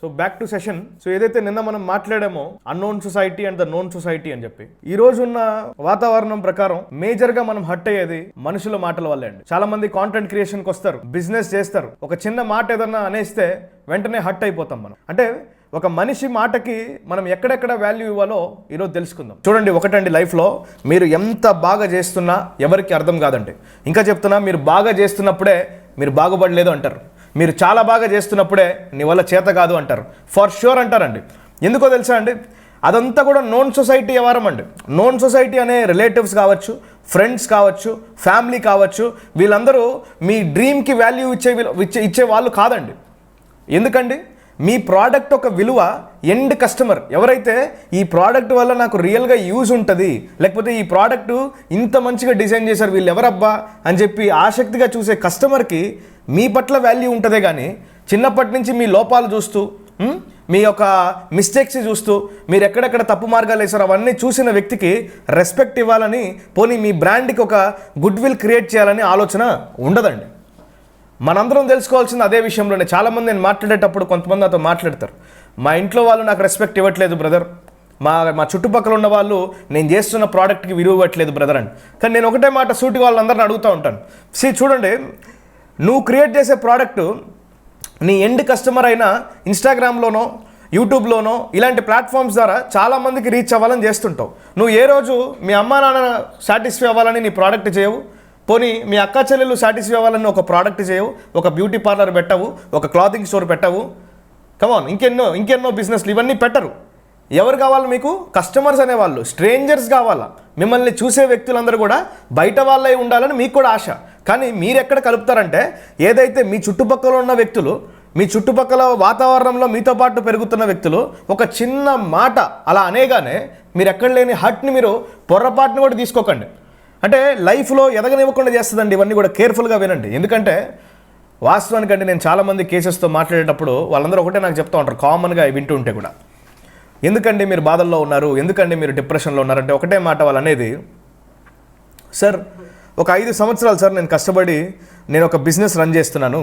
So back to session. So ఏదైతే నిన్న మనం మాట్లాడామో unknown society and the known society అని చెప్పి, ఈ రోజు ఉన్న వాతావరణం ప్రకారం మేజర్ గా మనం హట్ అయ్యేది మనుషుల మాటల వల్లే అండి. చాలా మంది కాంటెంట్ క్రియేషన్ కి వస్తారు, బిజినెస్ చేస్తారు, ఒక చిన్న మాట ఏదన్నా అనేస్తే వెంటనే హట్ అయిపోతాం మనం. అంటే ఒక మనిషి మాటకి మనం ఎక్కడెక్కడ వాల్యూ ఇవ్వాలో ఈరోజు తెలుసుకుందాం. చూడండి, ఒకటండి, లైఫ్లో మీరు ఎంత బాగా చేస్తున్నా ఎవరికి అర్థం కాదండి. ఇంకా చెప్తున్నా, మీరు బాగా చేస్తున్నప్పుడే మీరు బాగుపడలేదు అంటారు, మీరు చాలా బాగా చేస్తున్నప్పుడే నీ వల్ల చేత కాదు అంటారు, ఫర్ ష్యూర్ అంటారండి. ఎందుకో తెలుసా అండి, అదంతా కూడా నోన్ సొసైటీ వ్యవహారం అండి. నోన్ సొసైటీ అనే రిలేటివ్స్ కావచ్చు, ఫ్రెండ్స్ కావచ్చు, ఫ్యామిలీ కావచ్చు, వీళ్ళందరూ మీ డ్రీమ్కి వాల్యూ ఇచ్చే వాళ్ళు కాదండి. ఎందుకండి, మీ ప్రోడక్ట్ ఒక విలువ ఎండ్ కస్టమర్ ఎవరైతే ఈ ప్రోడక్ట్ వల్ల నాకు రియల్గా యూజ్ ఉంటుంది, లేకపోతే ఈ ప్రోడక్ట్ ఇంత మంచిగా డిజైన్ చేశారు వీళ్ళు ఎవరబ్బా అని చెప్పి ఆసక్తిగా చూసే కస్టమర్కి మీ పట్ల వాల్యూ ఉంటుందే కానీ, చిన్నప్పటి నుంచి మీ లోపాలు చూస్తూ, మీ యొక్క మిస్టేక్స్ చూస్తూ, మీరు ఎక్కడెక్కడ తప్పు మార్గాలు వేసారో అవన్నీ చూసిన వ్యక్తికి రెస్పెక్ట్ ఇవ్వాలని, పోనీ మీ బ్రాండ్కి ఒక గుడ్ విల్ క్రియేట్ చేయాలని ఆలోచన ఉండదండి. మనందరం తెలుసుకోవాల్సింది అదే విషయంలోనే. చాలామంది నేను మాట్లాడేటప్పుడు కొంతమంది నాతో మాట్లాడతారు, మా ఇంట్లో వాళ్ళు నాకు రెస్పెక్ట్ ఇవ్వట్లేదు బ్రదర్, మా చుట్టుపక్కల ఉన్న వాళ్ళు నేను చేస్తున్న ప్రోడక్ట్కి విలువ ఇవ్వట్లేదు బ్రదర్ అని. కానీ నేను ఒకటే మాట సూటి వాళ్ళందరిని అడుగుతూ ఉంటాను, చూడండి, నువ్వు క్రియేట్ చేసే ప్రోడక్టు నీ ఎండ్ కస్టమర్ అయినా ఇన్స్టాగ్రామ్లోనో యూట్యూబ్లోనో ఇలాంటి ప్లాట్ఫామ్స్ ద్వారా చాలామందికి రీచ్ అవ్వాలని చేస్తుంటావు. నువ్వు ఏ రోజు మీ అమ్మా నాన్న సాటిస్ఫై అవ్వాలని నీ ప్రోడక్ట్ చేయవు, పోనీ మీ అక్క చెల్లెలు సాటిస్ఫై అవ్వాలని ఒక ప్రోడక్ట్ చేయవు, ఒక బ్యూటీ పార్లర్ పెట్టవు, ఒక క్లాతింగ్ స్టోర్ పెట్టవు, కమాన్ ఇంకెన్నో బిజినెస్లు ఇవన్నీ పెట్టరు. ఎవరు కావాలి మీకు? కస్టమర్స్ అనేవాళ్ళు, స్ట్రేంజర్స్ కావాలా. మిమ్మల్ని చూసే వ్యక్తులందరూ కూడా బయట వాళ్ళే ఉండాలని మీకు కూడా ఆశ. కానీ మీరు ఎక్కడ కలుపుతారంటే, ఏదైతే మీ చుట్టుపక్కల ఉన్న వ్యక్తులు, మీ చుట్టుపక్కల వాతావరణంలో మీతో పాటు పెరుగుతున్న వ్యక్తులు ఒక చిన్న మాట అలా అనేగానే మీరు ఎక్కడ లేని హట్ని మీరు పొరపాటుని కూడా తీసుకోకండి. అంటే లైఫ్లో ఎదగనివ్వకుండా చేస్తుందండి. ఇవన్నీ కూడా కేర్ఫుల్గా వినండి. ఎందుకంటే వాస్తవానికంటే నేను చాలామంది కేసెస్తో మాట్లాడేటప్పుడు వాళ్ళందరూ ఒకటే నాకు చెప్తూ ఉంటారు, కామన్గా వింటూ ఉంటే కూడా, ఎందుకండి మీరు బాధల్లో ఉన్నారు, ఎందుకండి మీరు డిప్రెషన్లో ఉన్నారంటే ఒకటే మాట వాళ్ళు అనేది, సార్ ఒక 5 సంవత్సరాలు సార్ నేను కష్టపడి నేను ఒక బిజినెస్ రన్ చేస్తున్నాను,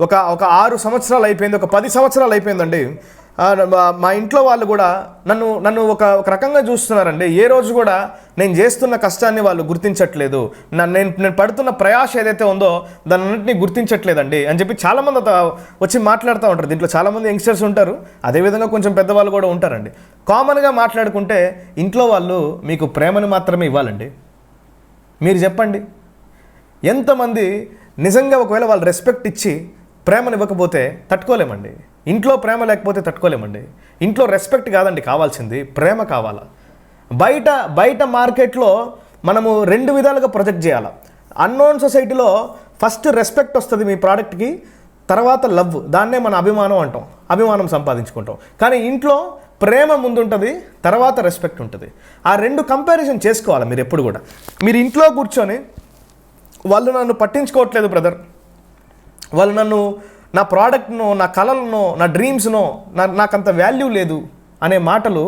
ఒక 6 సంవత్సరాలు అయిపోయింది, ఒక 10 సంవత్సరాలు అయిపోయిందండి, మా ఇంట్లో వాళ్ళు కూడా నన్ను ఒక రకంగా చూస్తున్నారండి, ఏ రోజు కూడా నేను చేస్తున్న కష్టాన్ని వాళ్ళు గుర్తించట్లేదు, నేను పడుతున్న ప్రయాస ఏదైతే ఉందో దాన్నింటినీ గుర్తించట్లేదండి అని చెప్పి చాలామంది వచ్చి మాట్లాడుతూ ఉంటారు. దీంట్లో చాలామంది యంగ్స్టర్స్ ఉంటారు, అదేవిధంగా కొంచెం పెద్దవాళ్ళు కూడా ఉంటారండి. కామన్గా మాట్లాడుకుంటే ఇంట్లో వాళ్ళు మీకు ప్రేమను మాత్రమే ఇవ్వాలండి. మీరు చెప్పండి, ఎంతమంది నిజంగా ఒకవేళ వాళ్ళు రెస్పెక్ట్ ఇచ్చి ప్రేమను ఇవ్వకపోతే తట్టుకోలేమండి. ఇంట్లో ప్రేమ లేకపోతే తట్టుకోలేమండి. ఇంట్లో రెస్పెక్ట్ కాదండి కావాల్సింది, ప్రేమ కావాలా. బయట మార్కెట్లో మనము 2 విధాలుగా ప్రొజెక్ట్ చేయాలి. అన్నోన్ సొసైటీలో ఫస్ట్ రెస్పెక్ట్ వస్తుంది మీ ప్రోడక్ట్కి, తర్వాత లవ్, దాన్నే మన అభిమానం అంటాం, అభిమానం సంపాదించుకుంటాం. కానీ ఇంట్లో ప్రేమ ముందుంటుంది, తర్వాత రెస్పెక్ట్ ఉంటుంది. ఆ 2 కంపారిజన్ చేసుకోవాలి మీరు ఎప్పుడు కూడా. మీరు ఇంట్లో కూర్చొని వాళ్ళు నన్ను పట్టించుకోవట్లేదు బ్రదర్, వాళ్ళు నా ప్రోడక్ట్నో, నా కళలను, నా డ్రీమ్స్నో నాకంత వాల్యూ లేదు అనే మాటలు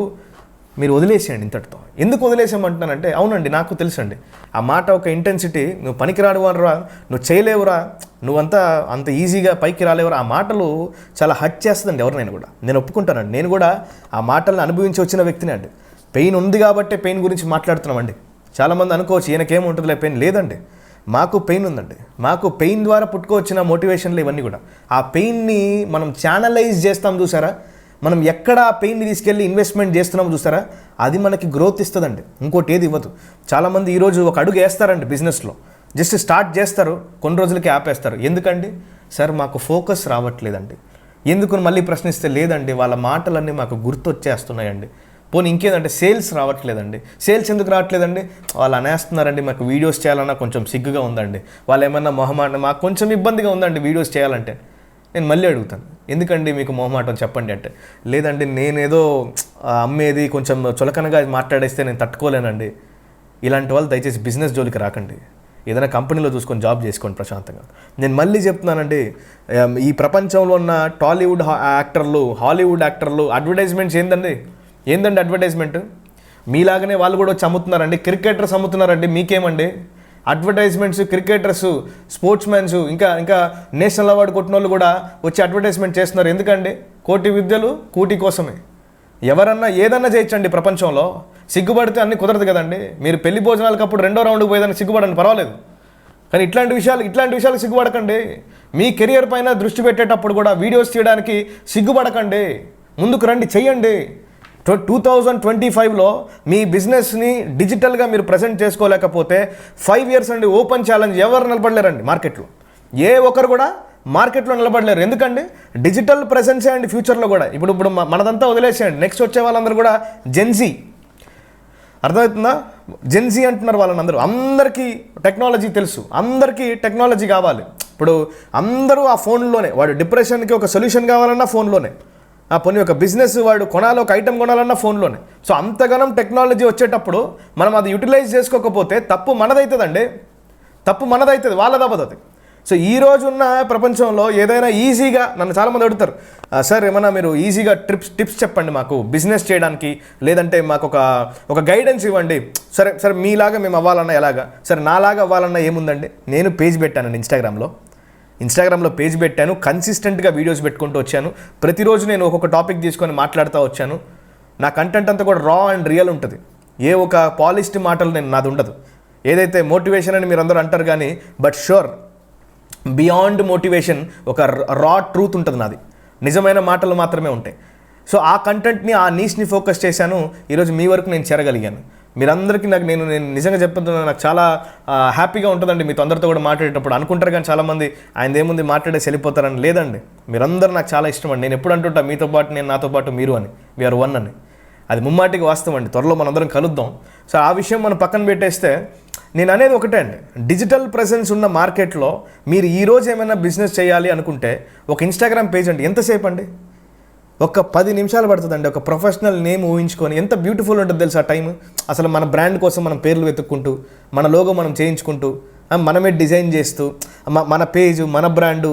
మీరు వదిలేసేయండి ఇంతటితో. ఎందుకు వదిలేసామంటున్నానంటే, అవునండి నాకు తెలుసండి ఆ మాట ఒక ఇంటెన్సిటీ, నువ్వు పనికిరాడు అనరా, నువ్వు చేయలేవురా, నువ్వంతా అంత ఈజీగా పైకి రాలేవురా, ఆ మాటలు చాలా హట్ చేస్తుందండి ఎవరినైనా కూడా. నేను ఒప్పుకుంటానండి, నేను కూడా ఆ మాటలను అనుభవించి వచ్చిన వ్యక్తిని అండి. పెయిన్ ఉంది కాబట్టే పెయిన్ గురించి మాట్లాడుతున్నామండి. చాలామంది అనుకోవచ్చు ఈయనకేముంటుందిలే పెయిన్, లేదండి, మాకు పెయిన్ ఉందండి. మాకు పెయిన్ ద్వారా పుట్టుకొచ్చిన మోటివేషన్లు ఇవన్నీ కూడా. ఆ పెయిన్ని మనం ఛానలైజ్ చేస్తాం చూసారా, మనం ఎక్కడ ఆ పెయిన్ని తీసుకెళ్ళి ఇన్వెస్ట్మెంట్ చేస్తున్నాము చూసారా, అది మనకి గ్రోత్ ఇస్తుందండి, ఇంకోటి ఏది ఇవ్వదు. చాలామంది ఈరోజు ఒక అడుగు వేస్తారండి బిజినెస్లో, జస్ట్ స్టార్ట్ చేస్తారు, కొన్ని రోజులకి ఆపేస్తారు. ఎందుకండి సార్, మాకు ఫోకస్ రావట్లేదండి. ఎందుకు మళ్ళీ ప్రశ్నిస్తే, లేదండి వాళ్ళ మాటలన్నీ మాకు గుర్తొచ్చేస్తున్నాయండి. పోనీ ఇంకేదంటే సేల్స్ రావట్లేదండి. సేల్స్ ఎందుకు రావట్లేదండి, వాళ్ళు అనేస్తున్నారండి, మాకు వీడియోస్ చేయాలన్నా కొంచెం సిగ్గుగా ఉందండి, వాళ్ళు ఏమన్నా మొహమాట, మాకు కొంచెం ఇబ్బందిగా ఉందండి వీడియోస్ చేయాలంటే. నేను మళ్ళీ అడుగుతాను, ఎందుకండి మీకు మొహమాటం చెప్పండి అంటే, లేదండి నేనేదో అమ్మేది కొంచెం చులకనగా మాట్లాడేస్తే నేను తట్టుకోలేనండి. ఇలాంటి వాళ్ళు దయచేసి బిజినెస్ జోలికి రాకండి, ఏదైనా కంపెనీలో చూసుకొని జాబ్ చేసుకోండి ప్రశాంతంగా. నేను మళ్ళీ చెప్తున్నానండి, ఈ ప్రపంచంలో ఉన్న టాలీవుడ్ యాక్టర్లు, హాలీవుడ్ యాక్టర్లు అడ్వర్టైజ్మెంట్స్ ఏందండి అడ్వర్టైజ్మెంట్? మీలాగనే వాళ్ళు కూడా వచ్చి అమ్ముతున్నారండి. క్రికెటర్స్ అమ్ముతున్నారండి, మీకేమండి? అడ్వర్టైజ్మెంట్స్, క్రికెటర్స్, స్పోర్ట్స్ మ్యాన్స్, ఇంకా నేషనల్ అవార్డు కొట్టిన వాళ్ళు కూడా వచ్చి అడ్వర్టైజ్మెంట్ చేస్తున్నారు. ఎందుకండి? కోటి విద్యలు కూటి కోసమే. ఎవరన్నా ఏదన్నా చేయొచ్చండి ప్రపంచంలో. సిగ్గుపడితే అన్నీ కుదరదు కదండి. మీరు పెళ్లి భోజనాలకు అప్పుడు 2వ రౌండ్కి పోయేదాన్ని సిగ్గుపడండి, పర్వాలేదు. కానీ ఇట్లాంటి విషయాలు సిగ్గుపడకండి. మీ కెరియర్ పైన దృష్టి పెట్టేటప్పుడు కూడా వీడియోస్ తీయడానికి సిగ్గుపడకండి. ముందుకు రండి, చెయ్యండి. 2025లో మీ బిజినెస్ని డిజిటల్గా మీరు ప్రజెంట్ చేసుకోలేకపోతే 5 years అండి ఓపెన్ ఛాలెంజ్. ఎవరు నిలబడలేరండి మార్కెట్లో, ఏ ఒక్కరు కూడా మార్కెట్లో నిలబడలేరు. ఎందుకండి? డిజిటల్ ప్రెసెన్సే అండి ఫ్యూచర్లో కూడా. ఇప్పుడు మనదంతా వదిలేసేయండి. నెక్స్ట్ వచ్చే వాళ్ళందరూ కూడా జెన్జీ, అర్థమవుతుందా? జెన్జీ అంటున్నారు వాళ్ళని అందరూ. అందరికీ టెక్నాలజీ తెలుసు, అందరికీ టెక్నాలజీ కావాలి. ఇప్పుడు అందరూ ఆ ఫోన్లోనే. వాడు డిప్రెషన్కి ఒక సొల్యూషన్ కావాలన్నా ఫోన్లోనే. ఆ పని ఒక బిజినెస్ వాడు కొనాలి, ఒక ఐటెం కొనాలన్నా ఫోన్లోనే. సో అంతగానం టెక్నాలజీ వచ్చేటప్పుడు మనం అది యూటిలైజ్ చేసుకోకపోతే తప్పు మనదవుతుందండి. తప్పు మనదవుతుంది, వాళ్ళదవ్వదు. సో ఈ రోజున్న ప్రపంచంలో ఏదైనా ఈజీగా, నన్ను చాలామంది అడుగుతారు, సార్ ఏమన్నా మీరు ఈజీగా టిప్స్ చెప్పండి మాకు బిజినెస్ చేయడానికి, లేదంటే మాకు ఒక గైడెన్స్ ఇవ్వండి. సరే మీలాగా మేము అవ్వాలన్నా ఎలాగా? సరే నాలాగా అవ్వాలన్నా ఏముందండి? నేను పేజ్ పెట్టానండి ఇన్స్టాగ్రామ్లో పేజ్ పెట్టాను. కన్సిస్టెంట్గా వీడియోస్ పెట్టుకుంటూ వచ్చాను. ప్రతిరోజు నేను ఒక్కొక్క టాపిక్ తీసుకొని మాట్లాడుతూ వచ్చాను. నా కంటెంట్ అంతా కూడా రా అండ్ రియల్ ఉంటుంది. ఏ ఒక పాలిష్డ్ మాటలు నాది ఉండదు. ఏదైతే మోటివేషన్ అని మీరు అందరూ అంటారు కానీ, బట్ షూర్ బియాండ్ మోటివేషన్ ఒక రా ట్రూత్ ఉంటుంది నాది. నిజమైన మాటలు మాత్రమే ఉంటాయి. సో ఆ కంటెంట్ని, ఆ నీష్ని ఫోకస్ చేశాను. ఈరోజు మీ వరకు నేను చేరగలిగాను. మీరందరికీ నేను నిజంగా చెప్తున్నాను, నాకు చాలా హ్యాపీగా ఉంటుందండి మీతో అందరితో కూడా మాట్లాడేటప్పుడు. అనుకుంటారు కానీ చాలామంది ఆయన ఏముంది మాట్లాడేసి వెళ్ళిపోతారని. లేదండి, మీరందరూ నాకు చాలా ఇష్టం అండి. నేను ఎప్పుడు అంటుంటా మీతో పాటు నేను, నాతో పాటు మీరు అని. వీఆర్ వన్ అని. అది ముమ్మాటికి వాస్తవం అండి. త్వరలో మనందరం కలుద్దాం. సో ఆ విషయం మనం పక్కన పెట్టేస్తే నేను అనేది ఒకటే అండి, డిజిటల్ ప్రెసెన్స్ ఉన్న మార్కెట్లో మీరు ఈరోజు ఏమైనా బిజినెస్ చేయాలి అనుకుంటే ఒక ఇన్స్టాగ్రామ్ పేజ్ అండి. ఎంతసేపు అండి? ఒక 10 నిమిషాలు పడుతుందండి. ఒక ప్రొఫెషనల్ నేమ్ ఊహించుకొని ఎంత బ్యూటిఫుల్ ఉంటుంది తెలుసు ఆ టైం. అసలు మన బ్రాండ్ కోసం మనం పేర్లు వెతుక్కుంటూ, మన లోగో మనం చేయించుకుంటూ, మనమే డిజైన్ చేస్తూ, మన పేజ్, మన బ్రాండు,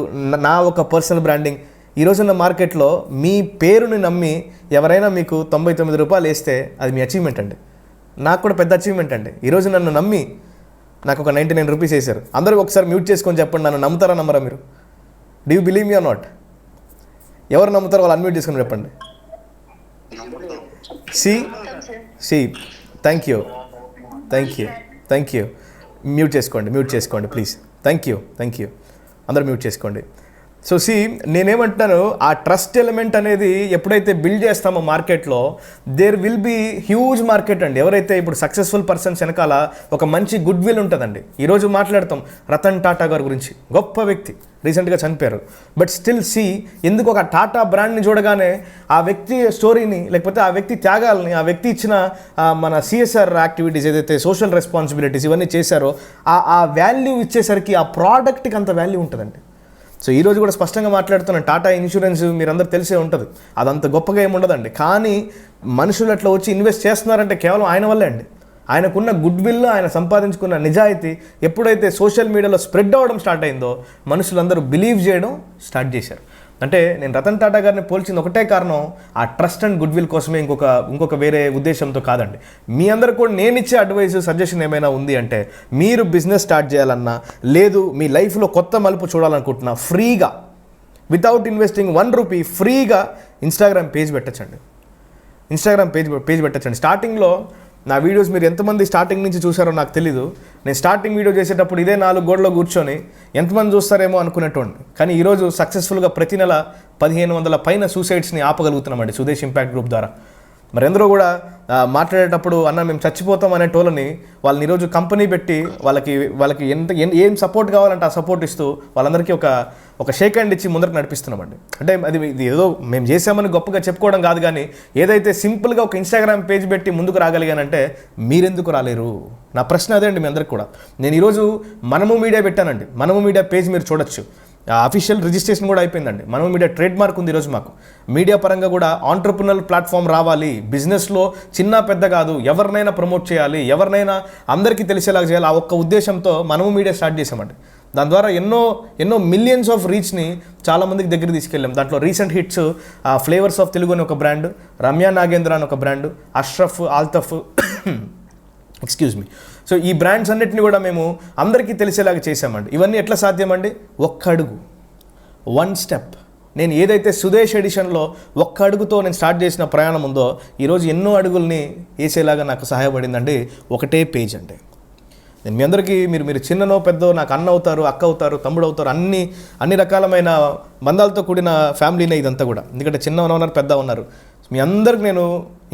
నా ఒక పర్సనల్ బ్రాండింగ్. ఈరోజున్న మార్కెట్లో మీ పేరుని నమ్మి ఎవరైనా మీకు 99 రూపాయలు వేస్తే అది మీ అచీవ్మెంట్ అండి. నాకు కూడా పెద్ద అచీవ్మెంట్ అండి. ఈరోజు నన్ను నమ్మి నాకు ఒక 99 రూపీస్ వేశారు. అందరూ ఒకసారి మ్యూట్ చేసుకొని చెప్పండి, నన్ను నమ్ముతారా నమ్మరా మీరు? Do you believe me or not? ఎవరు నమ్ముతారో వాళ్ళు అన్మ్యూట్ చేసుకొని చెప్పండి. సి థ్యాంక్ యూ. మ్యూట్ చేసుకోండి ప్లీజ్. Thank you. అందరూ మ్యూట్ చేసుకోండి. సో నేనేమంటున్నాను, ఆ ట్రస్ట్ ఎలిమెంట్ అనేది ఎప్పుడైతే బిల్డ్ చేస్తామో మార్కెట్లో, there will be huge market అండి. ఎవరైతే ఇప్పుడు సక్సెస్ఫుల్ పర్సన్స్ వెనకాల ఒక మంచి గుడ్ విల్ ఉంటుందండి. ఈరోజు మాట్లాడతాం రతన్ టాటా గారి గురించి. గొప్ప వ్యక్తి, రీసెంట్గా చనిపోయారు. బట్ స్టిల్ ఎందుకు ఒక టాటా బ్రాండ్ని చూడగానే ఆ వ్యక్తి స్టోరీని, లేకపోతే ఆ వ్యక్తి త్యాగాలని, ఆ వ్యక్తి ఇచ్చిన మన సిఎస్ఆర్ యాక్టివిటీస్, ఏదైతే సోషల్ రెస్పాన్సిబిలిటీస్ ఇవన్నీ చేశారో ఆ వాల్యూ ఇచ్చేసరికి ఆ ప్రోడక్ట్కి అంత వాల్యూ ఉంటుందండి. సో ఈరోజు కూడా స్పష్టంగా మాట్లాడుతున్నాను, టాటా ఇన్సూరెన్స్ మీరందరూ తెలిసే ఉంటుంది. అదంత గొప్పగా ఏమి ఉండదండి. కానీ మనుషులు అట్లా వచ్చి ఇన్వెస్ట్ చేస్తున్నారంటే కేవలం ఆయన వల్లే అండి. ఆయనకున్న గుడ్ విల్, ఆయన సంపాదించుకున్న నిజాయితీ ఎప్పుడైతే సోషల్ మీడియాలో స్ప్రెడ్ అవ్వడం స్టార్ట్ అయిందో మనుషులందరూ బిలీవ్ చేయడం స్టార్ట్ చేశారు. అంటే నేను రతన్ టాటా గారిని పోల్చింది ఒకటే కారణం, ఆ ట్రస్ట్ అండ్ గుడ్ విల్ కోసమే, ఇంకొక వేరే ఉద్దేశంతో కాదండి. మీ అందరూ కూడా నేను ఇచ్చే అడ్వైస్, సజెషన్ ఏమైనా ఉంది అంటే, మీరు బిజినెస్ స్టార్ట్ చేయాలన్నా, లేదు మీ లైఫ్లో కొత్త మలుపు చూడాలనుకుంటున్నా, ఫ్రీగా వితౌట్ ఇన్వెస్టింగ్ 1 రూపీ ఫ్రీగా ఇన్స్టాగ్రామ్ పేజ్ పెట్టచ్చండి. స్టార్టింగ్లో నా వీడియోస్ మీరు ఎంతమంది స్టార్టింగ్ నుంచి చూసారో నాకు తెలీదు. నేను స్టార్టింగ్ వీడియో చేసేటప్పుడు ఇదే 4 గోడలో కూర్చొని ఎంతమంది చూస్తారేమో అనుకునేటోండి. కానీ ఈరోజు సక్సెస్ఫుల్గా ప్రతి నెల 1500 పైన సూసైడ్స్ని ఆపగలుగుతున్నామండి సుదేశ్ ఇంపాక్ట్ గ్రూప్ ద్వారా. మరి ఎందరో కూడా మాట్లాడేటప్పుడు అన్న మేము చచ్చిపోతాం అనే టోలని వాళ్ళని ఈరోజు కంపెనీ పెట్టి వాళ్ళకి ఏం సపోర్ట్ కావాలంటే ఆ సపోర్ట్ ఇస్తూ వాళ్ళందరికీ ఒక షేక్ హ్యాండ్ ఇచ్చి ముందరకు నడిపిస్తున్నామండి. అంటే ఇది ఏదో మేము చేసామని గొప్పగా చెప్పుకోవడం కాదు, కానీ ఏదైతే సింపుల్గా ఒక ఇన్స్టాగ్రామ్ పేజ్ పెట్టి ముందుకు రాగలిగానంటే మీరెందుకు రాలేరు? నా ప్రశ్న అదే అండి మీ అందరికి కూడా. నేను ఈరోజు మనము మీడియా పెట్టానండి. మనము మీడియా పేజ్ మీరు చూడొచ్చు. అఫీషియల్ రిజిస్ట్రేషన్ కూడా అయిపోయిందండి. మనము మీడియా ట్రేడ్ మార్క్ ఉంది ఈరోజు మాకు. మీడియా పరంగా కూడా ఆంటర్ప్రినర్ ప్లాట్ఫామ్ రావాలి, బిజినెస్లో చిన్న పెద్ద కాదు, ఎవరినైనా ప్రమోట్ చేయాలి, ఎవరినైనా అందరికీ తెలిసేలాగా చేయాలి, ఆ ఒక్క ఉద్దేశంతో మనము మీడియా స్టార్ట్ చేసామండి. దాని ద్వారా ఎన్నో మిలియన్స్ ఆఫ్ రీచ్ని చాలామందికి దగ్గర తీసుకెళ్ళాం. దాంట్లో recent hits flavours of Telugu అని ఒక బ్రాండ్, రమ్యా నాగేంద్ర అని ఒక brand, Ashraf, Altaf, excuse me. So ఈ బ్రాండ్స్ అన్నిటిని కూడా మేము అందరికీ తెలిసేలాగా చేసామండి. ఇవన్నీ ఎట్లా సాధ్యమండి? ఒక్క అడుగు, 1 స్టెప్, నేను ఏదైతే సుదేశ్ ఎడిషన్లో ఒక్క అడుగుతో నేను స్టార్ట్ చేసిన ప్రయాణం ఉందో ఈరోజు ఎన్నో అడుగుల్ని వేసేలాగా నాకు సహాయపడిందండి ఒకటే పేజ్ అండి. నేను మీ అందరికీ మీరు చిన్ననో పెద్దో నాకు అన్న అవుతారు, అక్క అవుతారు, తమ్ముడు అవుతారు, అన్ని రకాలమైన బంధాలతో కూడిన ఫ్యామిలీనే ఇదంతా కూడా. ఎందుకంటే చిన్న ఉన్నారు, పెద్ద ఉన్నారు. మీ అందరికి నేను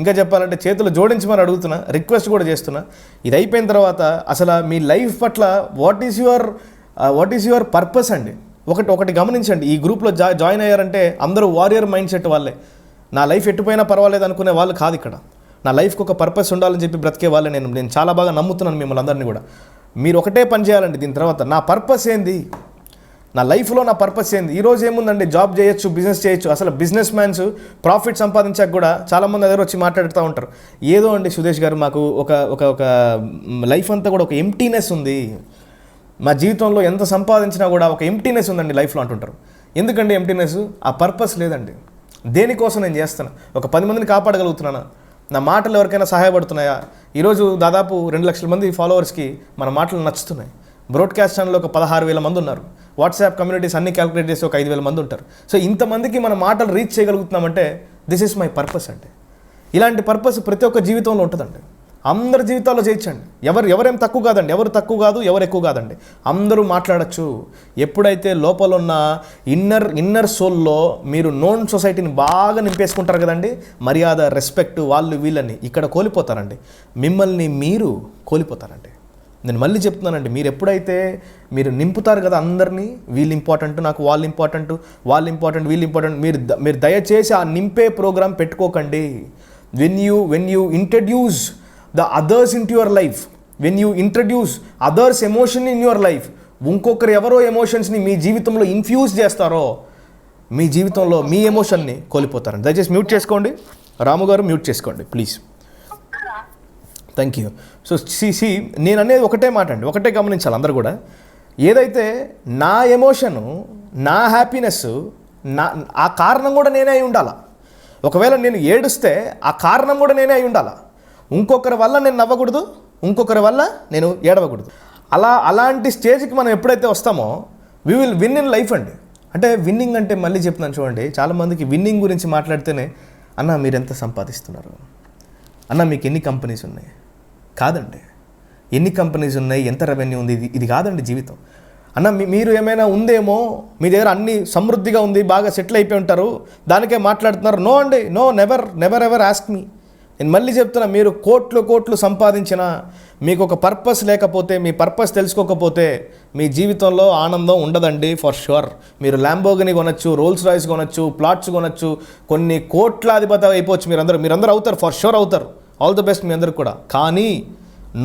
ఇంకా చెప్పాలంటే చేతులు జోడించమని అడుగుతున్నా, రిక్వెస్ట్ కూడా చేస్తున్నా. ఇది అయిపోయిన తర్వాత అసలు మీ లైఫ్ పట్ల వాట్ ఈస్ యువర్ పర్పస్ అండి. ఒకటి గమనించండి, ఈ గ్రూప్లో జాయిన్ అయ్యారంటే అందరూ వారియర్ మైండ్ సెట్ వాళ్ళే. నా లైఫ్ ఎట్టుపోయినా పర్వాలేదు అనుకునే వాళ్ళు కాదు ఇక్కడ. నా లైఫ్కి ఒక పర్పస్ ఉండాలని చెప్పి బ్రతికే వాళ్ళే. నేను చాలా బాగా నమ్ముతున్నాను మిమ్మల్ని అందరినీ కూడా. మీరు ఒకటే పని చేయాలండి దీని తర్వాత. నా పర్పస్ ఏంది, నా లైఫ్లో నా పర్పస్ ఏంది. ఈరోజు ఏముందండి, జాబ్ చేయొచ్చు, బిజినెస్ చేయొచ్చు. అసలు బిజినెస్ మ్యాన్స్ ప్రాఫిట్ సంపాదించాక కూడా చాలామంది దగ్గర వచ్చి మాట్లాడుతూ ఉంటారు, ఏదో అండి సుదేష్ గారు మాకు ఒక లైఫ్ అంతా కూడా ఒక ఎంప్టీనెస్ ఉంది, మా జీవితంలో ఎంత సంపాదించినా కూడా ఒక ఎంప్టీనెస్ ఉందండి లైఫ్లో అంటుంటారు. ఎందుకండి ఎంప్టీనెస్? ఆ పర్పస్ లేదండి. దేనికోసం నేను చేస్తాను? ఒక 10 మందిని కాపాడగలుగుతున్నానా? నా మాటలు ఎవరికైనా సహాయపడుతున్నాయా? ఈరోజు దాదాపు 2 లక్షల మంది ఫాలోవర్స్కి మన మాటలు నచ్చుతున్నాయి. బ్రాడ్కాస్ట్ ఛానల్లో ఒక 16,000 మంది ఉన్నారు. వాట్సాప్ కమ్యూనిటీస్ అన్ని క్యాలిక్యులేట్ చేసి ఒక 5,000 మంది ఉంటారు. సో ఇంతమందికి మన మాటలు రీచ్ చేయగలుగుతున్నామంటే దిస్ ఈస్ మై పర్పస్ అంటే. ఇలాంటి పర్పస్ ప్రతి ఒక్క జీవితంలో ఉంటుందండి. అందరి జీవితాల్లో చేయించండి. ఎవరేం తక్కువ కాదండి, ఎవరు తక్కువ కాదు, ఎవరు ఎక్కువ కాదండి. అందరూ మాట్లాడచ్చు. ఎప్పుడైతే లోపల ఉన్న ఇన్నర్ సోల్లో మీరు నోన్ సొసైటీని బాగా నింపేసుకుంటారు కదండి, మర్యాద, రెస్పెక్ట్, వాళ్ళు వీళ్ళని ఇక్కడ కోల్పోతారండి. మిమ్మల్ని మీరు కోల్పోతారండి. నేను మళ్ళీ చెప్తున్నానండి, మీరు ఎప్పుడైతే మీరు నింపుతారు కదా అందరినీ, వీళ్ళు ఇంపార్టెంట్, నాకు వాళ్ళు ఇంపార్టెంట్, వీళ్ళు ఇంపార్టెంట్, మీరు దయచేసి ఆ నింపే ప్రోగ్రామ్ పెట్టుకోకండి. when you introduce the others into your life, when you introduce others emotion in your life, ఇంకొకరు ఎవరో ఎమోషన్స్ని మీ జీవితంలో ఇన్ఫ్యూజ్ చేస్తారో మీ జీవితంలో మీ ఎమోషన్ని కోల్పోతారండి. దయచేసి మ్యూట్ చేసుకోండి, రాము గారు మ్యూట్ చేసుకోండి ప్లీజ్. Thank you. సో నేను అనేది ఒకటే మాట అండి, ఒకటే గమనించాలి అందరూ కూడా. ఏదైతే నా ఎమోషను, నా హ్యాపీనెస్, ఆ కారణం కూడా నేనే అయి ఉండాలా. ఒకవేళ నేను ఏడుస్తే ఆ కారణం కూడా నేనే అయి ఉండాలా. ఇంకొకరి వల్ల నేను నవ్వకూడదు, ఇంకొకరి వల్ల నేను ఏడవకూడదు. అలాంటి స్టేజ్కి మనం ఎప్పుడైతే వస్తామో we will win in life అండి. అంటే విన్నింగ్ అంటే మళ్ళీ చెప్తున్నాను చూడండి, చాలామందికి విన్నింగ్ గురించి మాట్లాడితేనే అన్న మీరు ఎంత సంపాదిస్తున్నారు, అన్న మీకు ఎన్ని కంపెనీస్ ఉన్నాయి. కాదండి, ఎన్ని కంపెనీస్ ఉన్నాయి, ఎంత రెవెన్యూ ఉంది, ఇది కాదండి జీవితం. అన్న మీరు ఏమైనా ఉందేమో, మీ దగ్గర అన్ని సమృద్ధిగా ఉంది, బాగా సెటిల్ అయిపోయి ఉంటారు, దానికే మాట్లాడుతున్నారు. నో అండి, no, never ever ask me. నేను మళ్ళీ చెప్తున్నా, మీరు కోట్లు సంపాదించినా మీకు ఒక పర్పస్ లేకపోతే, మీ పర్పస్ తెలుసుకోకపోతే మీ జీవితంలో ఆనందం ఉండదండి ఫర్ షూర్. మీరు ల్యాంబోగిని కొనొచ్చు, రోల్స్ రాయ్స్ కొనొచ్చు, ప్లాట్స్ కొనొచ్చు, కొన్ని కోట్లాధిపతి అయిపోవచ్చు, మీరందరూ అవుతారు, ఫర్ షూర్ అవుతారు. ఆల్ ది బెస్ట్ మీ అందరికి కూడా. కానీ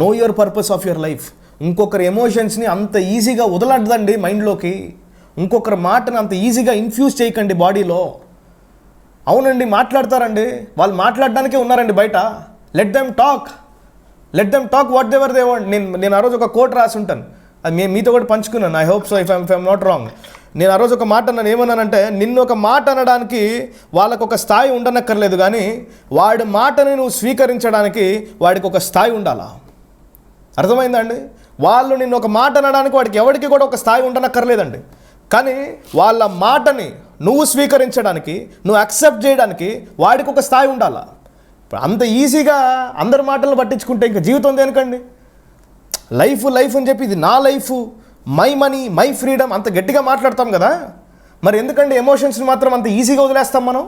know your purpose of your life. ఇంకొకరి ఎమోషన్స్ని అంత ఈజీగా వదలడ్దండి మైండ్లోకి. ఇంకొకరి మాటను అంత ఈజీగా ఇన్ఫ్యూజ్ చేయకండి బాడీలో. అవునండి మాట్లాడతారండి, వాళ్ళు మాట్లాడడానికే ఉన్నారండి బయట. Let them talk whatever they want. నేను ఆ రోజు ఒక కోట్ రాసి ఉంటాను, అది మీతో కూడా పంచుకున్నాను. I hope so, if I'm not wrong. నేను ఆ రోజు ఒక మాట అన్నాను, ఏమన్నానంటే, నిన్ను ఒక మాట అనడానికి వాళ్ళకు ఒక స్థాయి ఉండనక్కర్లేదు, కానీ వాడి మాటని నువ్వు స్వీకరించడానికి వాడికి ఒక స్థాయి ఉండాలా. అర్థమైందా అండి? వాళ్ళు నిన్ను ఒక మాట అనడానికి వాడికి ఎవరికి కూడా ఒక స్థాయి ఉండనక్కర్లేదండి, కానీ వాళ్ళ మాటని నువ్వు స్వీకరించడానికి, నువ్వు యాక్సెప్ట్ చేయడానికి వాడికి ఒక స్థాయి ఉండాలా. అంత ఈజీగా అందరి మాటలను పట్టించుకుంటే ఇంకా జీవితం దేనికండి? లైఫ్ అని చెప్పి ఇది నా life, my money, my freedom అంత గట్టిగా మాట్లాడతాం కదా, మరి ఎందుకండి ఎమోషన్స్ని మాత్రం అంత ఈజీగా వదిలేస్తాం మనం?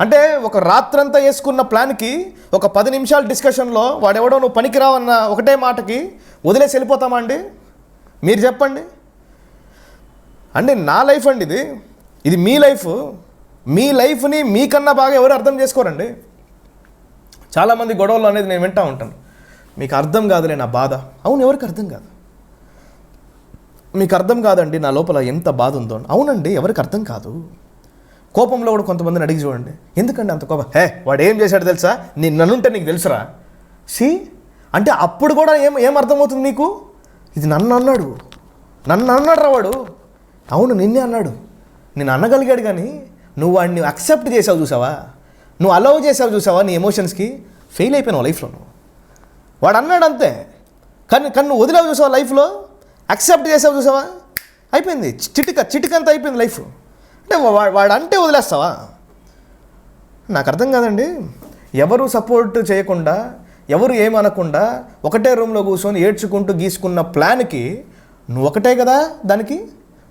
అంటే ఒక రాత్రంతా వేసుకున్న ప్లాన్కి ఒక 10 నిమిషాల డిస్కషన్లో వాడెవడో నువ్వు పనికిరావన్న ఒకటే మాటకి వదిలేసి వెళ్ళిపోతామా అండి? మీరు చెప్పండి అండి. నా లైఫ్ అండి ఇది మీ లైఫ్. మీ లైఫ్ని మీకన్నా బాగా ఎవరు అర్థం చేసుకోరండి. చాలామంది గొడవలు అనేది నేను వింటూ ఉంటాను, మీకు అర్థం కాదులే నా బాధ. అవును, ఎవరికి అర్థం కాదు, మీకు అర్థం కాదండి నా లోపల ఎంత బాధ ఉందో. అవునండి, ఎవరికి అర్థం కాదు. కోపంలో కూడా కొంతమందిని అడిగి చూడండి, ఎందుకండి అంత కోపం? వాడు ఏం చేశాడు తెలుసా, నన్నుంటే నీకు తెలుసురా. అంటే అప్పుడు కూడా ఏం అర్థమవుతుంది నీకు? ఇది నన్ను అన్నాడు రా వాడు. అవును, నిన్నే అన్నాడు, నేను అనగలిగాడు, కానీ నువ్వు వాడిని అక్సెప్ట్ చేసావు చూసావా, నువ్వు అలౌ చేసావు చూసావా, నీ ఎమోషన్స్కి ఫెయిల్ అయిపోయినావు లైఫ్లో. వాడు అన్నాడు అంతే, కానీ నువ్వు వదిలేవు చూసావా లైఫ్లో, అక్సెప్ట్ చేసావు చూసావా, అయిపోయింది. చిటికంతా అయిపోయింది లైఫ్. అంటే వాడు అంటే వదిలేస్తావా? నాకు అర్థం కాదండి. ఎవరు సపోర్ట్ చేయకుండా, ఎవరు ఏమనకుండా ఒకటే రూమ్లో కూర్చొని ఏడ్చుకుంటూ గీసుకున్న ప్లాన్కి నువ్వు ఒకటే కదా,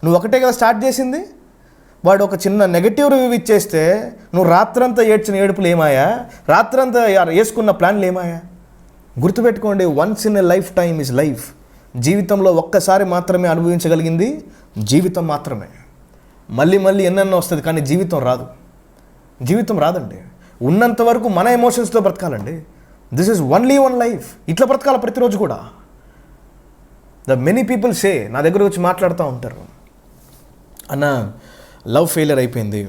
నువ్వు ఒకటే కదా స్టార్ట్ చేసింది. వాడు ఒక చిన్న నెగటివ్ రివ్యూ ఇచ్చేస్తే నువ్వు రాత్రంతా ఏడ్చిన ఏడుపులు ఏమాయా? రాత్రంతా వేసుకున్న ప్లాన్లు ఏమాయా? గుర్తుపెట్టుకోండి, once in a life time is life. జీవితంలో ఒక్కసారి మాత్రమే అనుభవించగలిగింది జీవితం మాత్రమే. మళ్ళీ మళ్ళీ ఎన్నెన్నో వస్తుంది, కానీ జీవితం రాదండి. ఉన్నంత వరకు మన ఎమోషన్స్తో బ్రతకాలండి. This is only one life. ఇట్లా బ్రతకాలి ప్రతిరోజు కూడా. ద మెనీ పీపుల్ సే, నా దగ్గర వచ్చి మాట్లాడుతూ ఉంటారు, అన్న లవ్ ఫెయిలియర్ అయిపోయింది,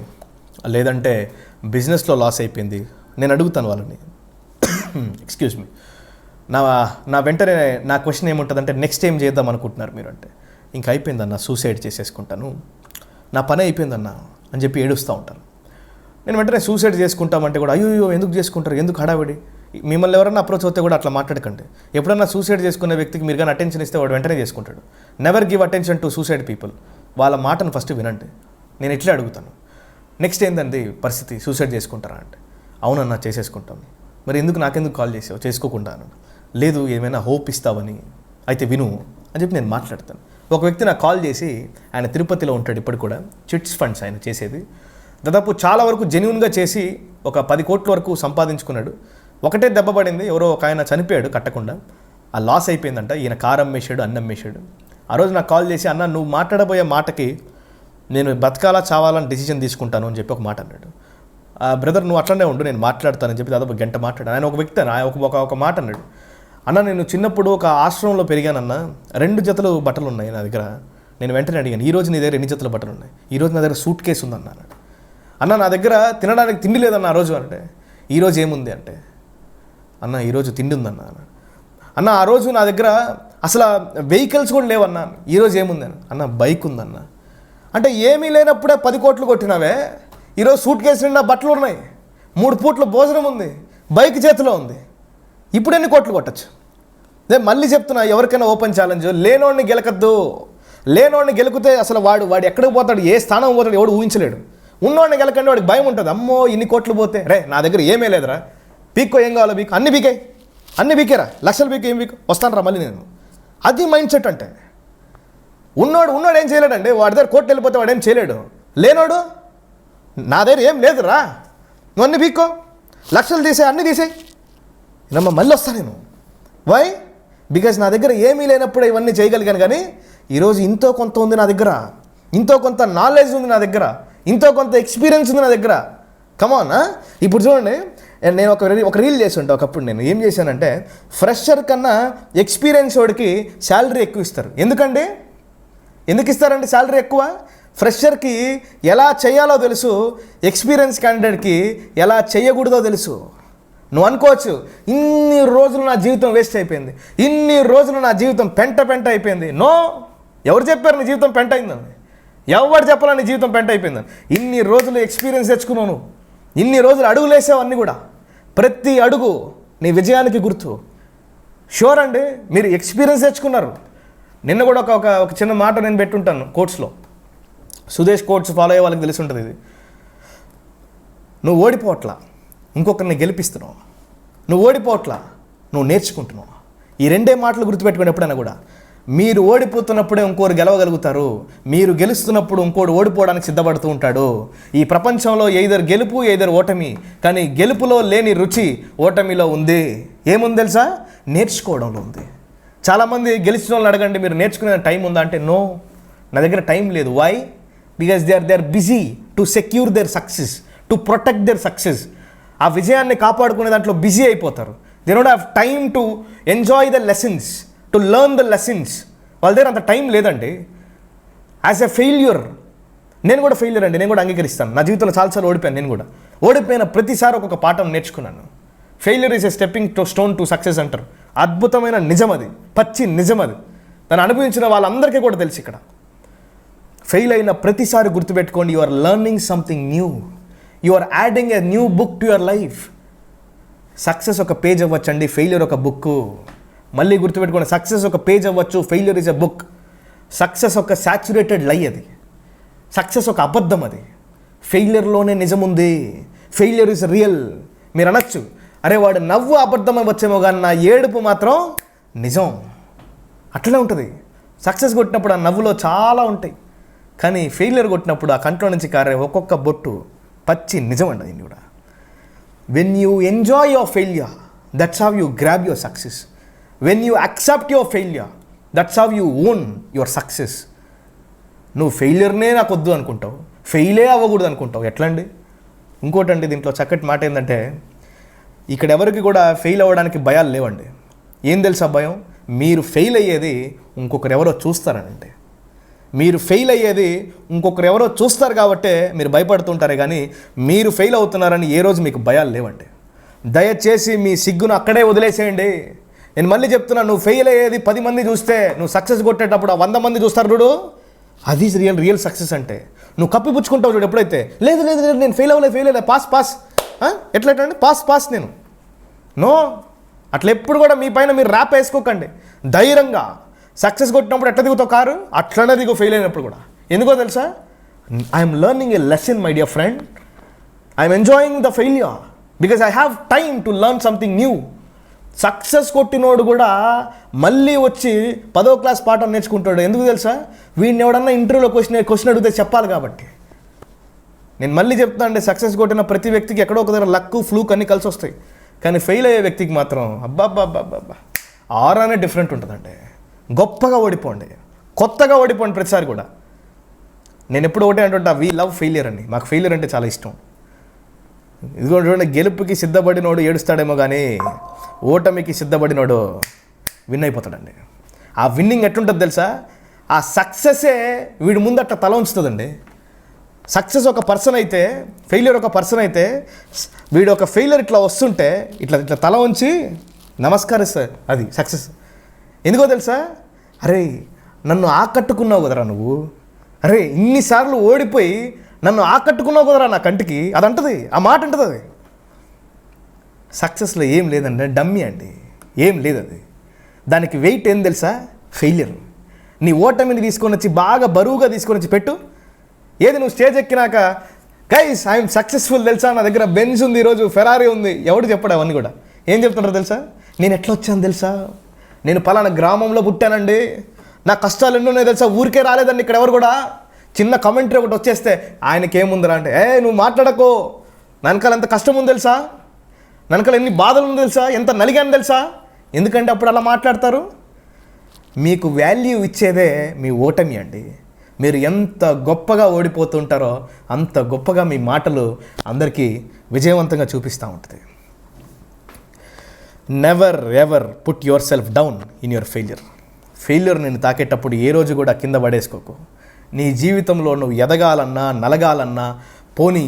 లేదంటే బిజినెస్లో లాస్ అయిపోయింది. నేను అడుగుతాను వాళ్ళని, ఎక్స్క్యూజ్ మీ, నా వెంటనే నా క్వశ్చన్ ఏముంటుందంటే, నెక్స్ట్ ఏం చేద్దాం అనుకుంటున్నారు మీరు అంటే, ఇంక అయిపోయిందన్న, సూసైడ్ చేసేసుకుంటాను, నా పని అయిపోయిందన్న అని చెప్పి ఏడుస్తూ ఉంటాను. నేను వెంటనే సూసైడ్ చేసుకుంటామంటే కూడా, అయ్యో ఎందుకు చేసుకుంటారు, ఎందుకు హడావిడి? మిమ్మల్ని ఎవరైనా అప్రోచ్ అవుతే కూడా అట్లా మాట్లాడకండి. ఎప్పుడన్నా సూసైడ్ చేసుకునే వ్యక్తికి మీరు కానీ అటెన్షన్ ఇస్తే వాడు వెంటనే చేసుకుంటాడు. Never give attention to suicide people. వాళ్ళ మాటను ఫస్ట్ వినండి. నేను ఇట్లా అడుగుతాను, నెక్స్ట్ ఏందండి పరిస్థితి, సూసైడ్ చేసుకుంటారా అంటే, అవునన్నా చేసేసుకుంటాం. మరి నాకెందుకు కాల్ చేసావు చేసుకోకుండా అన్నాడు. లేదు, ఏమైనా హోప్ ఇస్తావని, అయితే విను అని చెప్పి నేను మాట్లాడతాను. ఒక వ్యక్తి నాకు కాల్ చేసి, ఆయన తిరుపతిలో ఉంటాడు ఇప్పుడు కూడా, చిట్స్ ఫండ్స్ ఆయన చేసేది, దాదాపు చాలా వరకు జెన్యూన్గా చేసి ఒక 10 కోట్ల వరకు సంపాదించుకున్నాడు. ఒకటే దెబ్బ పడింది, ఎవరో ఒక ఆయన చనిపోయాడు కట్టకుండా, ఆ లాస్ అయిపోయిందంట. ఈయన కారు అమ్మేశాడు, అన్నం అమ్మేశాడు. ఆ రోజు నాకు కాల్ చేసి, అన్న నువ్వు మాట్లాడబోయే మాటకి నేను బతకాలా చావాలని డెసిషన్ తీసుకుంటాను అని చెప్పి ఒక మాట అన్నాడు. బ్రదర్ నువ్వు అట్లనే ఉండు, నేను మాట్లాడతానని చెప్పి దాదాపు గంట మాట్లాడాను. ఆయన ఒక వ్యక్తి ఒక మాట అన్నాడు, అన్న నేను చిన్నప్పుడు ఒక ఆశ్రమంలో పెరిగానన్న, 2 జతలు బట్టలు ఉన్నాయి నా దగ్గర. నేను వెంటనే అడిగాను, ఈరోజు నీ దగ్గర 2 జతల బట్టలు ఉన్నాయి? ఈరోజు నా దగ్గర సూట్ కేసు ఉందన్నాడు. అన్న నా దగ్గర తినడానికి తిండి లేదన్న ఆ రోజు అంటే, ఈరోజు ఏముంది అంటే, అన్న ఈరోజు తిండి ఉందన్న. అన్న ఆ రోజు నా దగ్గర అసలు వెహికల్స్ కూడా లేవన్నా, ఈరోజు ఏముంది అన్న, బైక్ ఉందన్న. అంటే ఏమీ లేనప్పుడే 10 కోట్లు కొట్టినావే, ఈరోజు సూట్ కేసు నిండా బట్టలు ఉన్నాయి, 3 పూట్ల భోజనం ఉంది, బైక్ చేతిలో ఉంది, ఇప్పుడు ఎన్ని కోట్లు కొట్టచ్చు? నేను మళ్ళీ చెప్తున్నా, ఎవరికైనా ఓపెన్ ఛాలెంజ్, లేనోడిని గెలకద్దు. లేనోడిని గెలికితే అసలు వాడు ఎక్కడికి పోతాడు, ఏ స్థానం పోతాడు ఎవడు ఊహించలేడు. ఉన్నోడిని గెలకండి వాడికి భయం ఉంటుంది, అమ్మో ఇన్ని కోట్లు పోతే, రే నా దగ్గర ఏమీ లేదురా, పీక్కో ఏం కావాలో పీక్, అన్ని పీకేరా, లక్షలు పీక్, ఏం పీక్, వస్తాను రా మళ్ళీ నేను. అది మైండ్ సెట్ అంటే. ఉన్నోడు ఏం చేయలేడండి, వాడి దగ్గర కోట్లు వెళ్ళిపోతే వాడు ఏం చేయలేడు. లేనోడు, నా దగ్గర ఏం లేదురా, నువ్వు అన్ని పీక్కో, లక్షలు తీసే, అన్నీ తీసేయి, నమ్మ మళ్ళీ వస్తాను నేను. వై? బికాజ్ నా దగ్గర ఏమీ లేనప్పుడు ఇవన్నీ చేయగలిగాను. కానీ ఈరోజు ఇంతో కొంత ఉంది నా దగ్గర, ఇంతో కొంత నాలెడ్జ్ ఉంది నా దగ్గర, ఇంతో కొంత ఎక్స్పీరియన్స్ ఉంది నా దగ్గర. కమాన్. ఇప్పుడు చూడండి, నేను ఒక రీల్ చేసి ఉంటా ఒకప్పుడు. నేను ఏం చేశానంటే, ఫ్రెషర్ కన్నా ఎక్స్పీరియన్స్ వాడికి శాలరీ ఎక్కువ ఇస్తారు. ఎందుకు ఇస్తారంటే శాలరీ ఎక్కువ? ఫ్రెషర్కి ఎలా చేయాలో తెలుసు, ఎక్స్పీరియన్స్ క్యాండిడేట్కి ఎలా చేయకూడదో తెలుసు. నువ్వు అనుకోవచ్చు, ఇన్ని రోజులు నా జీవితం వేస్ట్ అయిపోయింది, ఇన్ని రోజులు నా జీవితం పెంట అయిపోయింది. నో, ఎవరు చెప్పారు నీ జీవితం పెంట అయిందని? ఎవరు చెప్పాలని నీ జీవితం పెంట అయిపోయిందని? ఇన్ని రోజులు ఎక్స్పీరియన్స్ తెచ్చుకున్నాను, ఇన్ని రోజులు అడుగులు వేసావన్నీ కూడా, ప్రతి అడుగు నీ విజయానికి గుర్తు. షూర్ అండి, మీరు ఎక్స్పీరియన్స్ తెచ్చుకున్నారు. నిన్న కూడా ఒక చిన్న మాట నేను పెట్టుంటాను కోట్స్లో, సుదేష్ కోట్స్ ఫాలో అయ్యే వాళ్ళకి తెలిసి ఉంటుంది ఇది. నువ్వు ఓడిపోవట్లా, ఇంకొకరిని గెలిపిస్తున్నావు. నువ్వు ఓడిపోవట్లా, నువ్వు నేర్చుకుంటున్నావు. ఈ 2 మాటలు గుర్తుపెట్టుకుని ఎప్పుడైనా కూడా, మీరు ఓడిపోతున్నప్పుడే ఇంకోరు గెలవగలుగుతారు, మీరు గెలుస్తున్నప్పుడు ఇంకోడు ఓడిపోవడానికి సిద్ధపడుతూ ఉంటాడు. ఈ ప్రపంచంలో ఎయిదర్ గెలుపు ఎయిదర్ ఓటమి, కానీ గెలుపులో లేని రుచి ఓటమిలో ఉంది. ఏముంది తెలుసా? నేర్చుకోవడంలో ఉంది. చాలామంది గెలిచిన వాళ్ళని అడగండి, మీరు నేర్చుకునే టైం ఉందా అంటే, నో, నా దగ్గర టైం లేదు. Why? Because they are busy to secure their success, to protect their success. ఆ విజయాన్ని కాపాడుకునే దాంట్లో బిజీ అయిపోతారు. They don't have time to enjoy the lessons, to learn the lessons. వాళ్ళ దగ్గర అంత టైం లేదండి. యాజ్ ఎ ఫెయిల్యూర్, నేను కూడా ఫెయిల్యూర్ అండి, నేను కూడా అంగీకరిస్తాను. నా జీవితంలో చాలాసార్లు ఓడిపోయాను. నేను కూడా ఓడిపోయిన ప్రతిసారి ఒక్కొక్క పాఠం నేర్చుకున్నాను. Failure is a stepping stone to success అంటారు. అద్భుతమైన నిజం అది, పచ్చి నిజం అది. దాన్ని అనుభవించిన వాళ్ళందరికీ కూడా తెలుసు. ఇక్కడ ఫెయిల్ అయిన ప్రతిసారి గుర్తుపెట్టుకోండి, you are learning something new, you are adding a new book to your life. Success ఒక పేజ్ అవ్వచ్చండి, ఫెయిల్యూర్ ఒక బుక్. మళ్ళీ గుర్తుపెట్టుకోండి, సక్సెస్ ఒక పేజ్ అవ్వచ్చు, failure is a book. Success ఒక సాచురేటెడ్ లై, అది సక్సెస్ ఒక అబద్ధం. అది ఫెయిలియర్లోనే నిజం ఉంది, ఫెయిలియర్ ఇస్ రియల్. మీరు అనొచ్చు, అరే వాడు నవ్వు అబద్ధమై వచ్చేమో కానీ నా ఏడుపు మాత్రం నిజం. అట్లనే ఉంటుంది. సక్సెస్ కొట్టినప్పుడు ఆ నవ్వులో చాలా ఉంటాయి, కానీ ఫెయిలియర్ కొట్టినప్పుడు ఆ కంట్లో నుంచి కారే ఒక్కొక్క బొట్టు పచ్చి నిజం అండి. అది కూడా when you enjoy your failure, that's how you grab your success. When you accept your failure, that's how you own your success. నువ్వు ఫెయిలియర్నే నాకు వద్దు అనుకుంటావు, ఫెయిలే అవ్వకూడదు అనుకుంటావు. ఎట్లా అండి? ఇంకోటండి, దీంట్లో చక్కటి మాట ఏంటంటే, ఇక్కడ ఎవరికి కూడా ఫెయిల్ అవ్వడానికి భయాలు లేవండి. ఏం తెలుసా భయం? మీరు ఫెయిల్ అయ్యేది ఇంకొకరు ఎవరో చూస్తారనంటే. మీరు ఫెయిల్ అయ్యేది ఇంకొకరు ఎవరో చూస్తారు కాబట్టే మీరు భయపడుతుంటారే కానీ మీరు ఫెయిల్ అవుతున్నారని ఏ రోజు మీకు భయాలు లేవండి. దయచేసి మీ సిగ్గును అక్కడే వదిలేసేయండి. నేను మళ్ళీ చెప్తున్నా, నువ్వు ఫెయిల్ అయ్యేది 10 మంది చూస్తే, నువ్వు సక్సెస్ కొట్టేటప్పుడు 100 మంది చూస్తారు చూడు, అది రియల్ సక్సెస్ అంటే. నువ్వు కప్పిపుచ్చుకుంటావు చూడు ఎప్పుడైతే, లేదు లేదు లేదు నేను ఫెయిల్ అవ్వలేదు పాస్ ఎట్లంటే పాస్ నేను నో. అట్లా ఎప్పుడు కూడా మీ పైన మీరు ర్యాప్ వేసుకోకండి. ధైర్యంగా సక్సెస్ కొట్టినప్పుడు ఎట్లా దిగుతావు కారు, అట్లనే దిగు ఫెయిల్ అయినప్పుడు కూడా. ఎందుకో తెలుసా? I'm learning a lesson my dear friend. I'm enjoying the failure because I have time to learn something new. Success కొట్టినోడు కూడా మళ్ళీ వచ్చి 10వ క్లాస్ పాఠం నేర్చుకుంటాడు. ఎందుకు తెలుసా? వీడిని ఎవడన్నా ఇంటర్వ్యూలో క్వశ్చన్ అడిగితే చెప్పాలి కాబట్టి. నేను మళ్ళీ చెప్తాను అండి, సక్సెస్ కొట్టిన ప్రతి వ్యక్తికి ఎక్కడో ఒక దగ్గర లక్, ఫ్లూక్ అన్నీ కలిసి వస్తాయి. కానీ ఫెయిల్ అయ్యే వ్యక్తికి మాత్రం అబ్బాబ్బాబ్బాబ్బా ఆరానే డిఫరెంట్ ఉంటుందండి. గొప్పగా ఓడిపోండి, కొత్తగా ఓడిపోండి ప్రతిసారి కూడా. నేను ఎప్పుడు ఒకటే అంటుంటా, వీ లవ్ ఫెయిలియర్ అని. మాకు ఫెయిలియర్ అంటే చాలా ఇష్టం. ఇదిగో చూడండి, గెలుపుకి సిద్ధపడినోడు ఏడుస్తాడేమో కానీ ఓటమికి సిద్ధపడినోడు విన్ అయిపోతాడండి. ఆ విన్నింగ్ ఎట్లుంటుంది తెలుసా? ఆ సక్సెసే వీడి ముందు అట్లా తల ఉంచుతుందండి. సక్సెస్ ఒక పర్సన్ అయితే, ఫెయిలియర్ ఒక పర్సన్ అయితే, వీడు ఒక ఫెయిలియర్ ఇట్లా వస్తుంటే ఇట్లా తల ఉంచి నమస్కరిస్తారు. అది సక్సెస్. ఎందుకో తెలుసా? అరే నన్ను ఆకట్టుకున్నావు కదరా నువ్వు, అరే ఇన్నిసార్లు ఓడిపోయి నన్ను ఆకట్టుకున్నావు కదరా నా కంటికి, అది అంటది, ఆ మాట అంటది. అది సక్సెస్లో ఏం లేదండి, డమ్మీ అండి, ఏం లేదు అది. దానికి వెయిట్ ఏం తెలుసా? ఫెయిలియర్. నీ ఓటమిని తీసుకొని వచ్చి బాగా బరువుగా తీసుకొని వచ్చి పెట్టు. ఏది నువ్వు స్టేజ్ ఎక్కినాక గైస్ ఐఎమ్ సక్సెస్ఫుల్ తెలుసా, నా దగ్గర బెంజ్ ఉంది, ఈరోజు ఫెరారీ ఉంది, ఎవడు చెప్పాడు అవన్నీ కూడా? ఏం చెప్తున్నారో తెలుసా? నేను ఎట్లా వచ్చాను తెలుసా, నేను పలానా గ్రామంలో పుట్టానండి, నా కష్టాలు ఎన్నో ఉన్నాయి తెలుసా, ఊరికే రాలేదండి ఇక్కడ ఎవరు కూడా. చిన్న కమెంటరీ ఒకటి వచ్చేస్తే ఆయనకి ఏముందిరా అంటే, నువ్వు మాట్లాడకో, వెనకాల ఎంత కష్టం ఉంది తెలుసా, వెనకాల ఎన్ని బాధలు ఉంది తెలుసా, ఎంత నలిగాను తెలుసా. ఎందుకంటే అప్పుడు అలా మాట్లాడతారు. మీకు వాల్యూ ఇచ్చేదే మీ ఓటమి అండి. మీరు ఎంత గొప్పగా ఓడిపోతుంటారో అంత గొప్పగా మీ మాటలు అందరికీ విజయవంతంగా చూపిస్తూ ఉంటుంది. Never ever put your self down in your failure. Failure నేను తాకేటప్పుడు ఏ రోజు కూడా కింద పడేసుకోకు. నీ జీవితంలో నువ్వు ఎదగాలన్నా, నలగాలన్నా, పోనీ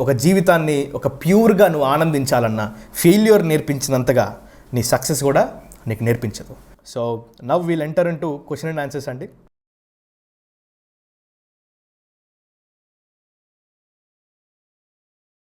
ఒక జీవితాన్ని ఒక ప్యూర్గా నువ్వు ఆనందించాలన్నా ఫెయిల్యూర్ నేర్పించినంతగా నీ సక్సెస్ కూడా నీకు నేర్పించదు. So now will enter into question and answers అండి.